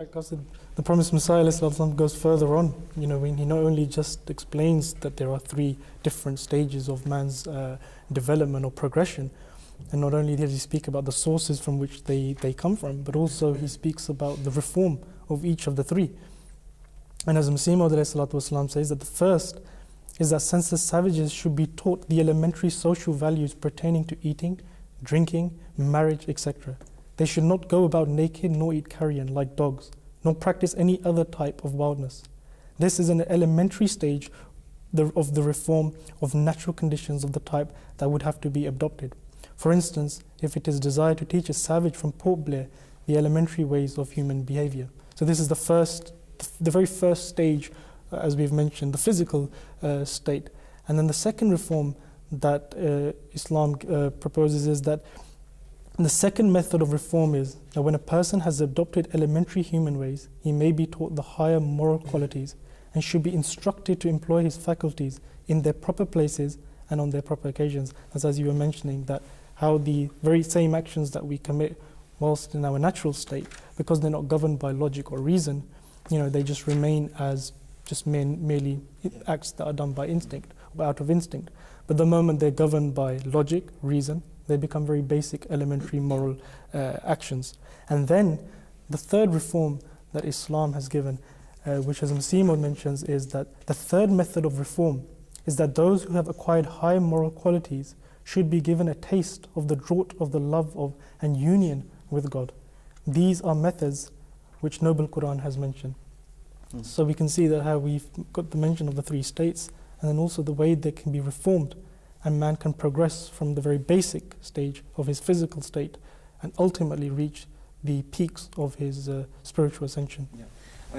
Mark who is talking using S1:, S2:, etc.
S1: Because the Promised Messiah ﷺ goes further on, when he not only just explains that there are three different stages of man's development or progression, and not only does he speak about the sources from which they come from, but also he speaks about the reform of each of the three. And as Masih Maud ﷺ says, that the first is that senseless savages should be taught the elementary social values pertaining to eating, drinking, marriage, etc. They should not go about naked nor eat carrion like dogs, nor practice any other type of wildness. This is an elementary stage of the reform of natural conditions of the type that would have to be adopted. For instance, if it is desired to teach a savage from Port Blair the elementary ways of human behavior. So this is the very first stage, as we've mentioned, the physical state. And then the second reform that Islam proposes is that the second method of reform is that when a person has adopted elementary human ways, he may be taught the higher moral qualities and should be instructed to employ his faculties in their proper places and on their proper occasions. As you were mentioning, that how the very same actions that we commit whilst in our natural state, because they're not governed by logic or reason, they just remain as just merely acts that are done by instinct, or out of instinct. But the moment they're governed by logic, reason, they become very basic, elementary moral actions. And then the third reform that Islam has given, which as Masih Maud mentions, is that the third method of reform is that those who have acquired high moral qualities should be given a taste of the draught of the love of and union with God. These are methods which Noble Quran has mentioned. So we can see that how we've got the mention of the three states, and then also the way they can be reformed, and man can progress from the very basic stage of his physical state and ultimately reach the peaks of his spiritual ascension.
S2: Yeah.